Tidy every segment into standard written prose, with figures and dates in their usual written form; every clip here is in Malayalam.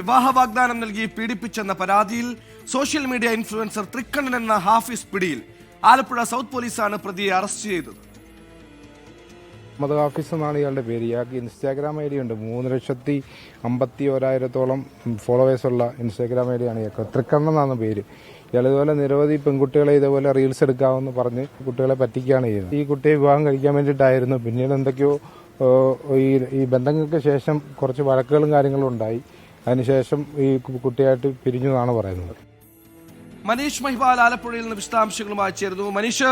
വിവാഹ വാഗ്ദാനം നൽകി പീഡിപ്പിച്ചെന്ന പരാതിയിൽ സോഷ്യൽ മീഡിയ ഇൻഫ്ലുവൻസർ തൃക്കണ്ണൻ എന്ന ഹാഫിസ് പിടിയിൽ. ആലപ്പുഴ സൗത്ത് പോലീസാണ് പ്രതിയെ അറസ്റ്റ് ചെയ്തത്. മുഹമ്മദ് ഹാഫിസ് എന്നാണ് ഇയാളുടെ പേര്. ഇയാൾക്ക് ഇൻസ്റ്റാഗ്രാം ഐ ഡി ഉണ്ട്. 3,51,000 ഫോളോവേഴ്സുള്ള ഇൻസ്റ്റാഗ്രാം ഐ ഡിയാണ് ഇയാൾക്ക്. തൃക്കണ്ണൻ എന്നാണ് പേര്. ഇയാൾ ഇതുപോലെ നിരവധി പെൺകുട്ടികളെ ഇതേപോലെ റീൽസ് എടുക്കാമെന്ന് പറഞ്ഞ് കുട്ടികളെ പറ്റിക്കുകയാണ് ചെയ്യുന്നത്. ഈ കുട്ടിയെ വിവാഹം കഴിക്കാൻ വേണ്ടിയിട്ടായിരുന്നു. പിന്നീട് എന്തൊക്കെയോ ഈ ബന്ധങ്ങൾക്ക് ശേഷം കുറച്ച് വഴക്കുകളും കാര്യങ്ങളും ഉണ്ടായി. അതിനുശേഷം ഈ കുട്ടിയായിട്ട് പിരിഞ്ഞു എന്നാണ് പറയുന്നത്. മനീഷ് മഹിബാൽ ആലപ്പുഴയിൽ നിന്ന് വിശദാംശങ്ങളുമായി ചേർന്നു. മനീഷ്,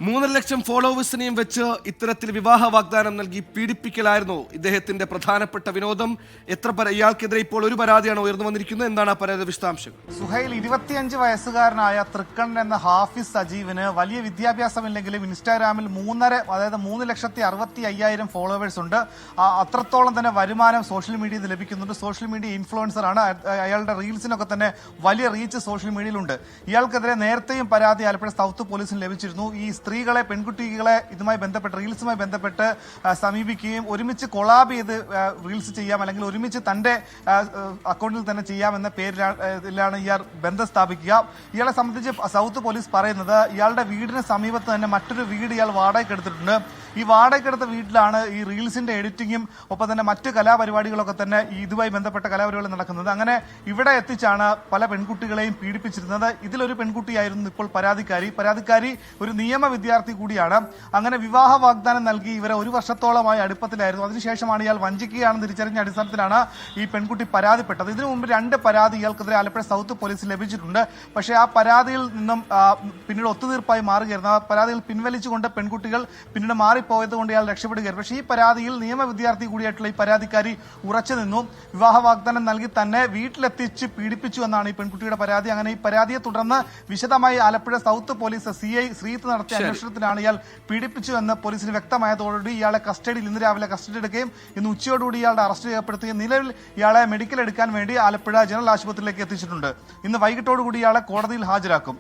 3 ലക്ഷം ഫോളോവേഴ്സിനെയും വെച്ച് ഇത്തരത്തിൽ വിവാഹ വാഗ്ദാനം നൽകി പീഡിപ്പിക്കലായിരുന്നു ഇദ്ദേഹത്തിന്റെ പ്രധാനപ്പെട്ട വിനോദം. ഇയാൾക്കെതിരെ ഇപ്പോൾ ഒരു പരാതിയാണ് ഉയർന്നു വന്നിരിക്കുന്നത്. എന്താണ് ആ പരാതി വിശദാംശങ്ങൾ? സുഹൈൽ, 25 വയസ്സുകാരനായ തൃക്കണ്ണൻ എന്ന ഹാഫിസ് സജീവിന് വലിയ വിദ്യാഭ്യാസമില്ലെങ്കിലും ഇൻസ്റ്റാഗ്രാമിൽ 3,60,50,000 ഫോളോവേഴ്സ് ഉണ്ട്. അത്രത്തോളം തന്നെ വരുമാനം സോഷ്യൽ മീഡിയയിൽ ലഭിക്കുന്നുണ്ട്. സോഷ്യൽ മീഡിയ ഇൻഫ്ലുവൻസർ ആണ്. അയാളുടെ റീൽസിനൊക്കെ തന്നെ വലിയ റീച്ച് സോഷ്യൽ മീഡിയയിലുണ്ട്. ഇയാൾക്കെതിരെ നേരത്തെയും പരാതി ആലപ്പുഴ സൗത്ത് പോലീസിന് ലഭിച്ചിരുന്നു. ഈ സ്ത്രീകളെ, പെൺകുട്ടികളെ ഇതുമായി ബന്ധപ്പെട്ട് റീൽസുമായി ബന്ധപ്പെട്ട് സമീപിക്കുകയും ഒരുമിച്ച് കൊളാബ് ചെയ്ത് റീൽസ് ചെയ്യാം, അല്ലെങ്കിൽ ഒരുമിച്ച് തന്റെ അക്കൗണ്ടിൽ തന്നെ ചെയ്യാമെന്ന പേരിലാണ് ഇയാൾ ബന്ധം സ്ഥാപിക്കുക. ഇയാളെ സംബന്ധിച്ച് സൗത്ത് പോലീസ് പറയുന്നത് ഇയാളുടെ വീടിന് സമീപത്ത് തന്നെ മറ്റൊരു വീട് ഇയാൾ വാടകയ്ക്ക് എടുത്തിട്ടുണ്ട്. ഈ വാടകയ്ക്കെടുത്ത വീട്ടിലാണ് ഈ റീൽസിന്റെ എഡിറ്റിങ്ങും ഒപ്പം തന്നെ മറ്റ് കലാപരിപാടികളൊക്കെ തന്നെ ഇതുമായി ബന്ധപ്പെട്ട കലാപരിപാടികൾ നടക്കുന്നത്. അങ്ങനെ ഇവിടെ എത്തിച്ചാണ് പല പെൺകുട്ടികളെയും പീഡിപ്പിച്ചിരുന്നത്. ഇതിലൊരു പെൺകുട്ടിയായിരുന്നു ഇപ്പോൾ പരാതിക്കാരി ഒരു നിയമ വിദ്യാർത്ഥി കൂടിയാണ്. അങ്ങനെ വിവാഹ വാഗ്ദാനം നൽകി ഇവരെ 1 വർഷത്തോളമായി അടുപ്പത്തിലായിരുന്നു. അതിനുശേഷമാണ് ഇയാൾ വഞ്ചിക്കുകയാണെന്ന് തിരിച്ചറിഞ്ഞ അടിസ്ഥാനത്തിലാണ് ഈ പെൺകുട്ടി പരാതിപ്പെട്ടത്. ഇതിനു മുമ്പ് 2 പരാതി ഇയാൾക്കെതിരെ ആലപ്പുഴ സൗത്ത് പോലീസിൽ ലഭിച്ചിട്ടുണ്ട്. പക്ഷേ ആ പരാതിയിൽ നിന്നും പിന്നീട് ഒത്തുതീർപ്പായി മാറുകയായിരുന്നു. ആ പരാതികൾ പിൻവലിച്ചുകൊണ്ട് പെൺകുട്ടികൾ പിന്നീട് മാറിപ്പോയത് കൊണ്ട് ഇയാൾ രക്ഷപ്പെടുകയായിരുന്നു. പക്ഷേ ഈ പരാതിയിൽ നിയമ വിദ്യാർത്ഥി കൂടിയായിട്ടുള്ള ഈ പരാതിക്കാരി ഉറച്ചു നിന്നു. വിവാഹ വാഗ്ദാനം നൽകി തന്നെ വീട്ടിലെത്തിച്ച് പീഡിപ്പിച്ചു എന്നാണ് ഈ പെൺകുട്ടിയുടെ പരാതി. അങ്ങനെ ഈ പരാതിയെ തുടർന്ന് വിശദമായി Alappuzha south police CI Sreeth നടത്തിയ അന്വേഷണത്തിലാണ് ഇയാൾ പീഡിപ്പിച്ചു എന്ന് പോലീസിന് വ്യക്തമായതോടുകൂടി ഇയാളെ കസ്റ്റഡിയിൽ ഇന്ന് രാവിലെ കസ്റ്റഡി എടുക്കുകയും ഇന്ന് ഉച്ചയോടുകൂടി ഇയാളുടെ അറസ്റ്റ് ചെയ്യപ്പെടുത്തുകയും നിലവിൽ ഇയാളെ മെഡിക്കൽ എടുക്കാൻ വേണ്ടി ആലപ്പുഴ ജനറൽ ആശുപത്രിയിലേക്ക് എത്തിച്ചിട്ടുണ്ട്. ഇന്ന് വൈകിട്ടോടുകൂടി ഇയാളെ കോടതിയിൽ ഹാജരാക്കും.